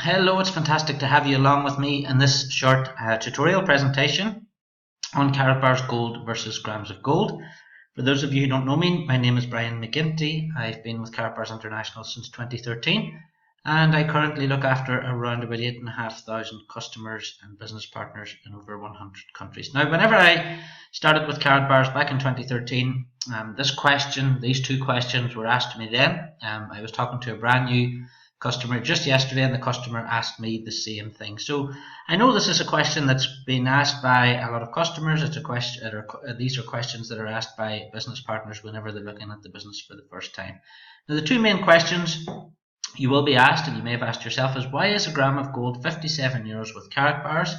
Hello, it's fantastic to have you along with me in this short tutorial presentation on Karatbars gold versus grams of gold. For those of you who don't know me, my name is Brian McGinty. I've been with Karatbars International since 2013 and I currently look after around about 8,500 customers and business partners in over 100 countries. Now, whenever I started with Karatbars back in 2013, these two questions were asked to me then. I was talking to a brand new customer just yesterday and the customer asked me the same thing. So I know this is a question that's been asked by a lot of customers. These are questions that are asked by business partners whenever they're looking at the business for the first time. Now, the two main questions you will be asked, and you may have asked yourself, is why is a gram of gold 57 euros with Karatbars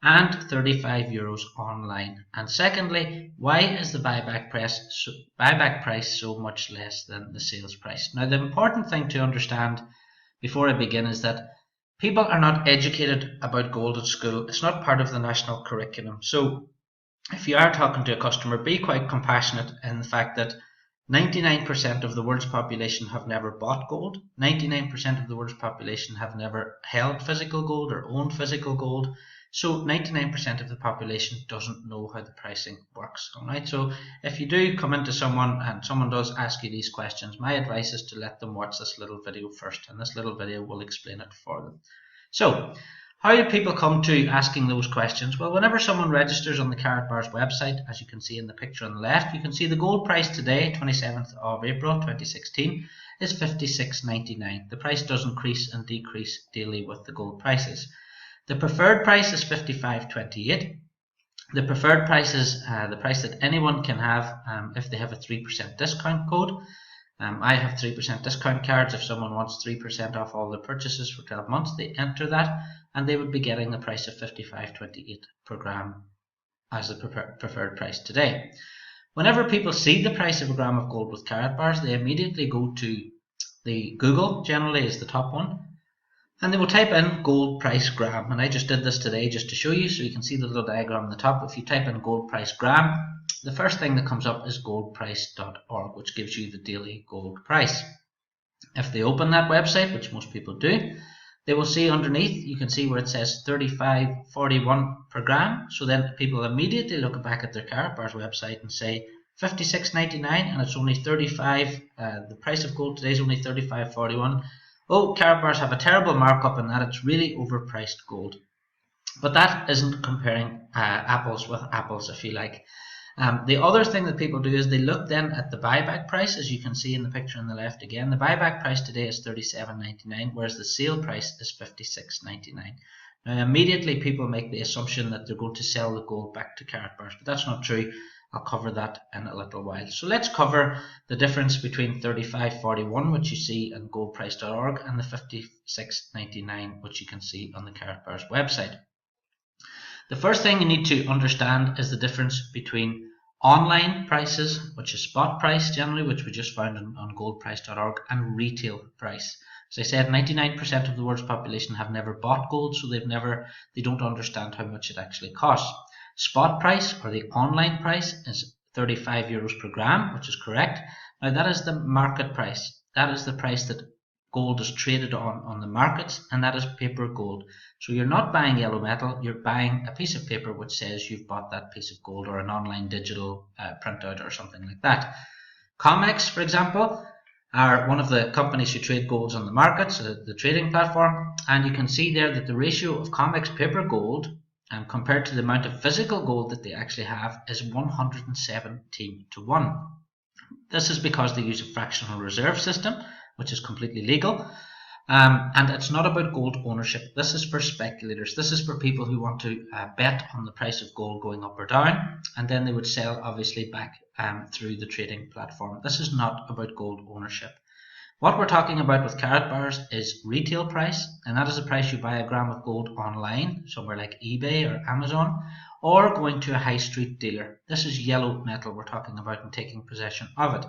and 35 euros online? And secondly, why is the buyback price so much less than the sales price? Now, the important thing to understand before I begin is that people are not educated about gold at school. It's not part of the national curriculum. So if you are talking to a customer, be quite compassionate in the fact that 99% of the world's population have never bought gold. 99% of the world's population have never held physical gold or owned physical gold. So 99% of the population doesn't know how the pricing works. Alright, so if you do come into someone and someone does ask you these questions, my advice is to let them watch this little video first, and this little video will explain it for them. So, how do people come to asking those questions? Well, whenever someone registers on the Karatbars website, as you can see in the picture on the left, you can see the gold price today, 27th of April 2016, is 56.99. The price does increase and decrease daily with the gold prices. The preferred price is 55.28. The preferred price is the price that anyone can have if they have a 3% discount code. I have 3% discount cards. If someone wants 3% off all their purchases for 12 months, they enter that and they would be getting the price of 55.28 per gram as the preferred price today. Whenever people see the price of a gram of gold with Karatbars, they immediately go to the Google, generally is the top one, and they will type in gold price gram. And I just did this today just to show you, so you can see the little diagram on the top. If you type in gold price gram, the first thing that comes up is goldprice.org, which gives you the daily gold price. If they open that website, which most people do, they will see underneath, you can see where it says 35.41 per gram. So then people immediately look back at their Karatbars website and say 56.99 and it's only 35, the price of gold today is only 35.41. Oh, Karatbars have a terrible markup in that it's really overpriced gold. But that isn't comparing apples with apples, if you like. The other thing that people do is they look then at the buyback price, as you can see in the picture on the left again. The buyback price today is 37.99, whereas the sale price is 56.99. Now, immediately people make the assumption that they're going to sell the gold back to Karatbars, but that's not true. I'll cover that in a little while. So let's cover the difference between 35.41, which you see on goldprice.org, and the 56.99, which you can see on the Karatbars website. The first thing you need to understand is the difference between online prices, which is spot price generally, which we just found on goldprice.org, and retail price. As I said, 99% of the world's population have never bought gold, so they don't understand how much it actually costs. Spot price, or the online price, is 35 euros per gram, which is correct. Now that is the market price. That is the price that gold is traded on the markets, and that is paper gold. So you're not buying yellow metal, you're buying a piece of paper which says you've bought that piece of gold, or an online digital printout or something like that. COMEX, for example, are one of the companies who trade golds on the markets, the trading platform, and you can see there that the ratio of COMEX paper gold compared to the amount of physical gold that they actually have is 117:1. This is because they use a fractional reserve system, which is completely legal, and it's not about gold ownership. This is for speculators. This is for people who want to bet on the price of gold going up or down, and then they would sell obviously back through the trading platform. This is not about gold ownership. What we're talking about with Karatbars is retail price, and that is the price you buy a gram of gold online, somewhere like eBay or Amazon, or going to a high street dealer. This is yellow metal we're talking about and taking possession of it.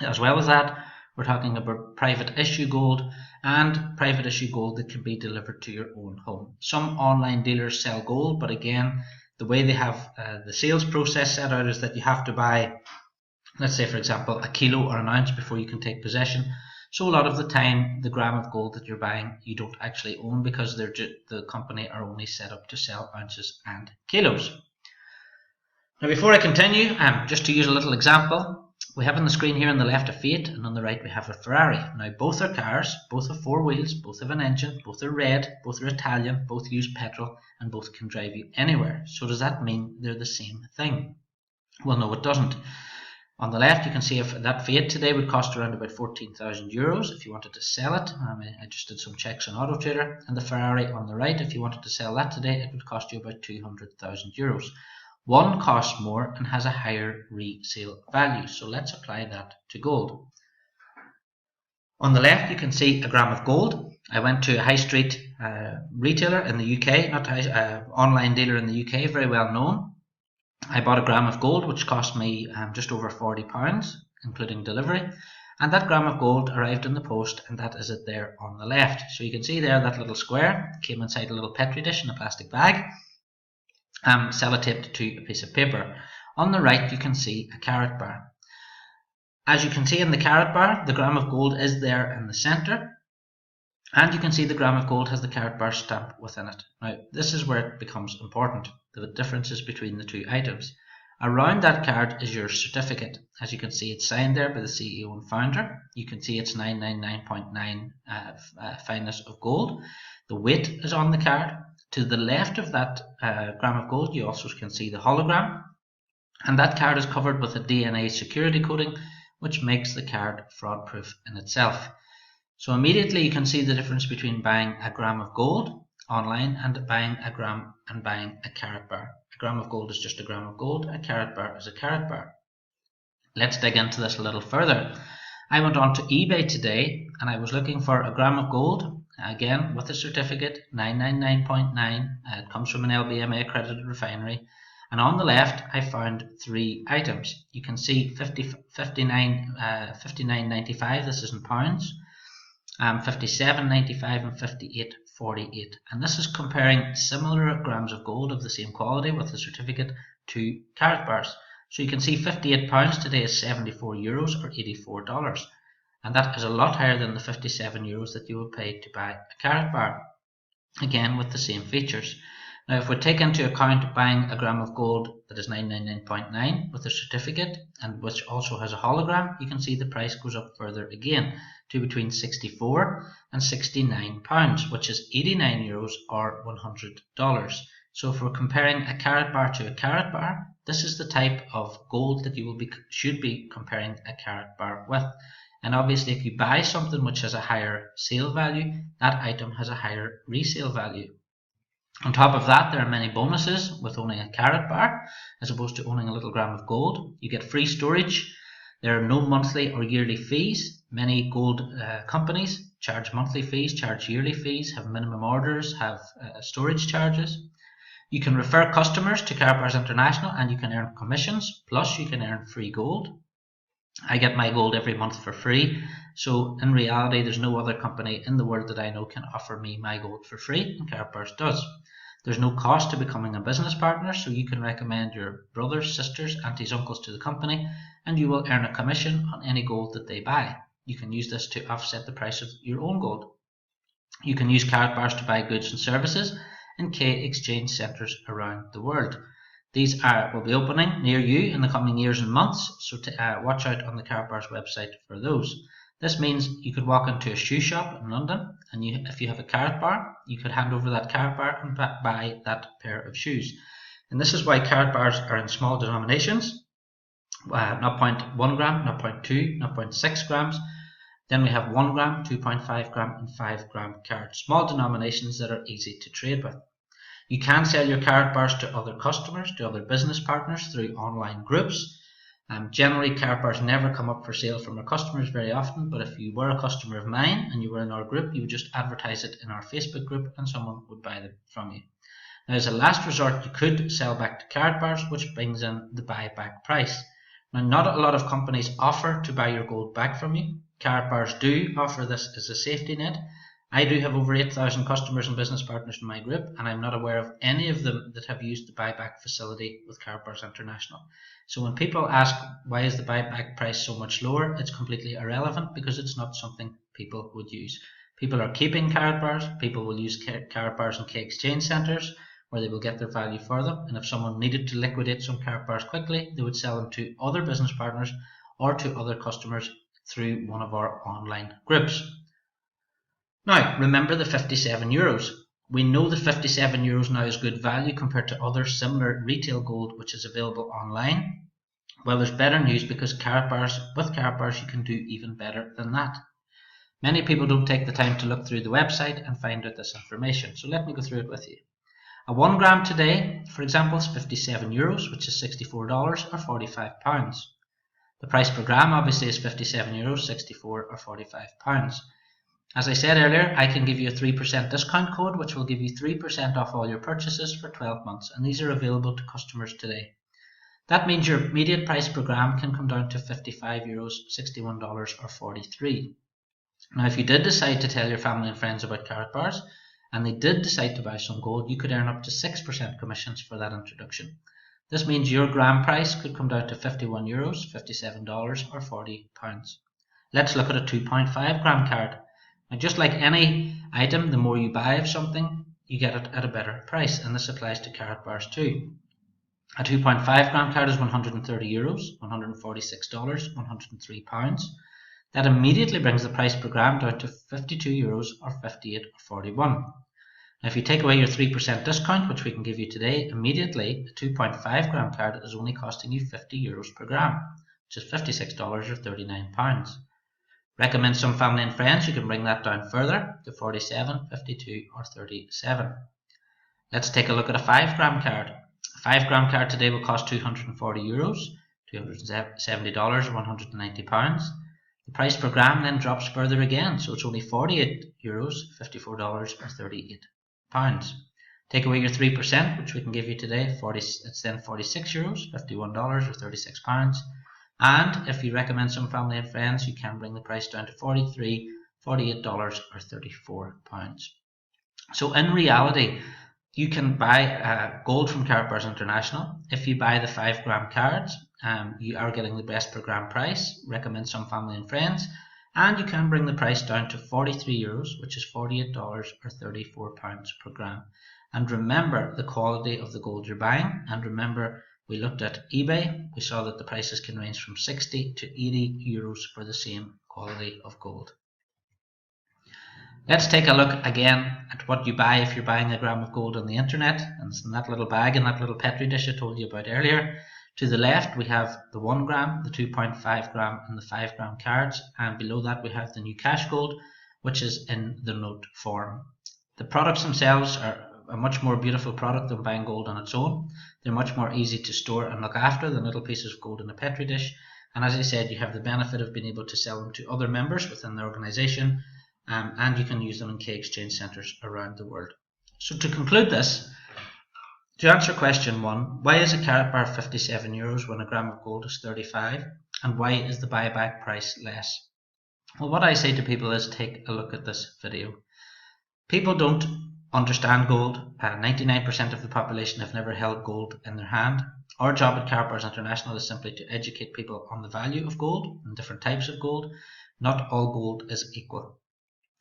As well as that, we're talking about private issue gold and private issue gold that can be delivered to your own home. Some online dealers sell gold, but again, the way they have the sales process set out is that you have to buy, let's say for example, a kilo or an ounce before you can take possession. So a lot of the time, the gram of gold that you're buying, you don't actually own, because the company are only set up to sell ounces and kilos. Now, before I continue, just to use a little example, we have on the screen here on the left a Fiat, and on the right we have a Ferrari. Now, both are cars, both have 4 wheels, both have an engine, both are red, both are Italian, both use petrol, and both can drive you anywhere. So does that mean they're the same thing? Well, no, it doesn't. On the left, you can see if that Fiat today would cost around about 14,000 euros if you wanted to sell it. I just did some checks on Auto Trader. And the Ferrari on the right, if you wanted to sell that today, it would cost you about 200,000 euros. One costs more and has a higher resale value. So let's apply that to gold. On the left, you can see a gram of gold. I went to a high street retailer in the UK, not online dealer in the UK, very well known. I bought a gram of gold, which cost me just over £40, including delivery. And that gram of gold arrived in the post, and that is it there on the left. So you can see there that little square came inside a little Petri dish in a plastic bag, sellotaped to a piece of paper. On the right, you can see a carat bar. As you can see in the carat bar, the gram of gold is there in the center, and you can see the gram of gold has the carat bar stamp within it. Now, this is where it becomes important, the differences between the two items. Around that card is your certificate. As you can see, it's signed there by the CEO and founder. You can see it's 999.9 fineness of gold. The weight is on the card. To the left of that gram of gold, you also can see the hologram, and that card is covered with a DNA security coating, which makes the card fraud proof in itself. So immediately you can see the difference between buying a gram of gold online and buying a gram and buying a carat bar. A gram of gold is just a gram of gold, a carat bar is a carat bar. Let's dig into this a little further. I went on to eBay today and I was looking for a gram of gold, again with a certificate, 999.9. It comes from an LBMA accredited refinery. And on the left, I found 3 items. You can see 59.95, this is in pounds, 57.95 and 58.48. And this is comparing similar grams of gold of the same quality with the certificate to carat bars. So you can see £58 today is 74 euros or $84. And that is a lot higher than the 57 euros that you will pay to buy a carat bar, again with the same features. Now, if we take into account buying a gram of gold that is 999.9 with a certificate and which also has a hologram, you can see the price goes up further again to between 64 and 69 pounds, which is 89 euros or $100. So if we're comparing a carat bar to a carat bar, this is the type of gold that you should be comparing a carat bar with. And obviously, if you buy something which has a higher sale value, that item has a higher resale value. On top of that, there are many bonuses with owning a carat bar as opposed to owning a little gram of gold. You get free storage. There are no monthly or yearly fees. Many gold companies charge monthly fees, charge yearly fees, have minimum orders, have storage charges. You can refer customers to Karatbars International and you can earn commissions, plus you can earn free gold. I get my gold every month for free, so in reality there's no other company in the world that I know can offer me my gold for free, and Karatbars does. There's no cost to becoming a business partner, so you can recommend your brothers, sisters, aunties, uncles to the company, and you will earn a commission on any gold that they buy. You can use this to offset the price of your own gold. You can use Karatbars to buy goods and services in K exchange centres around the world. These will be opening near you in the coming years and months, so watch out on the Karatbars website for those. This means you could walk into a shoe shop in London, and if you have a carat bar, you could hand over that carat bar and buy that pair of shoes. And this is why carat bars are in small denominations, 0.1 gram, 0.2, 0.6 grams. Then we have 1 gram, 2.5 gram and 5 gram carats, small denominations that are easy to trade with. You can sell your carat bars to other customers, to other business partners through online groups. Generally, carat bars never come up for sale from our customers very often, but if you were a customer of mine and you were in our group, you would just advertise it in our Facebook group and someone would buy them from you. Now, as a last resort, you could sell back to carat bars, which brings in the buyback price. Now, not a lot of companies offer to buy your gold back from you. Karatbars do offer this as a safety net, I do have over 8,000 customers and business partners in my group, and I'm not aware of any of them that have used the buyback facility with Karatbars International. So when people ask why is the buyback price so much lower, it's completely irrelevant because it's not something people would use. People are keeping Karatbars, people will use Karatbars in key exchange centres where they will get their value for them, and if someone needed to liquidate some Karatbars quickly, they would sell them to other business partners or to other customers through one of our online groups. Now, remember the €57. We know that €57 now is good value compared to other similar retail gold which is available online. Well, there's better news because with Karatbars you can do even better than that. Many people don't take the time to look through the website and find out this information, so let me go through it with you. A 1 gram today, for example, is €57, which is $64 or £45. The price per gram obviously is €57, 64 or £45. As I said earlier, I can give you a 3% discount code which will give you 3% off all your purchases for 12 months, and these are available to customers today. That means your immediate price per gram can come down to €55, $61 or 43. Now if you did decide to tell your family and friends about Karatbars and they did decide to buy some gold, you could earn up to 6% commissions for that introduction. This means your gram price could come down to €51, $57 or £40. Let's look at a 2.5 gram carat. Now just like any item, the more you buy of something, you get it at a better price, and this applies to Karatbars too. A 2.5 gram carat is €130, $146, £103. That immediately brings the price per gram down to €52 or 58 or 41. Now if you take away your 3% discount, which we can give you today, immediately the 2.5 gram carat is only costing you €50 per gram, which is $56 or £39. Recommend some family and friends, you can bring that down further to 47, 52 or 37. Let's take a look at a 5 gram carat. A 5 gram carat today will cost €240, $270 or £190. The price per gram then drops further again, so it's only €48, $54 or £38. Take away your 3%, which we can give you today, it's then €46, $51 or £36. And if you recommend some family and friends, you can bring the price down to $43, $48 or £34. So in reality, you can buy gold from Karatbars International. If you buy the 5 gram carats, you are getting the best per gram price. Recommend some family and friends, and you can bring the price down to €43, which is $48 or £34 per gram. And remember the quality of the gold you're buying, and remember we looked at eBay, we saw that the prices can range from €60 to €80 for the same quality of gold. Let's take a look again at what you buy if you're buying a gram of gold on the internet, and it's in that little bag in that little petri dish I told you about earlier. To the left we have the 1 gram, the 2.5 gram and the 5 gram carats, and below that we have the new cash gold, which is in the note form. The products themselves are a much more beautiful product than buying gold on its own. They're much more easy to store and look after than little pieces of gold in a petri dish, and as I said, you have the benefit of being able to sell them to other members within the organisation, and you can use them in key exchange centres around the world. So to conclude this, to answer question 1, why is a carat bar €57 when a gram of gold is 35, and why is the buyback price less? Well, what I say to people is take a look at this video. People don't understand gold. 99% of the population have never held gold in their hand. Our job at Karatbars International is simply to educate people on the value of gold and different types of gold. Not all gold is equal.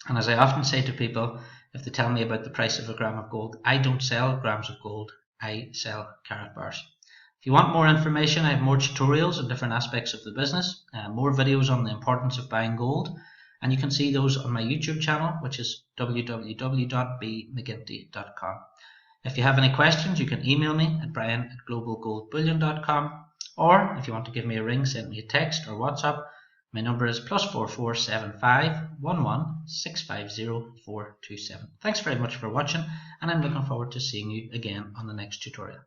And as I often say to people, if they tell me about the price of a gram of gold, I don't sell grams of gold, I sell Karatbars. If you want more information, I have more tutorials on different aspects of the business, more videos on the importance of buying gold, and you can see those on my YouTube channel, which is www.bmcginty.com. If you have any questions, you can email me at brian@globalgoldbullion.com, or if you want to give me a ring, send me a text or WhatsApp. My number is +44 75 11 650 427. Thanks very much for watching, and I'm looking forward to seeing you again on the next tutorial.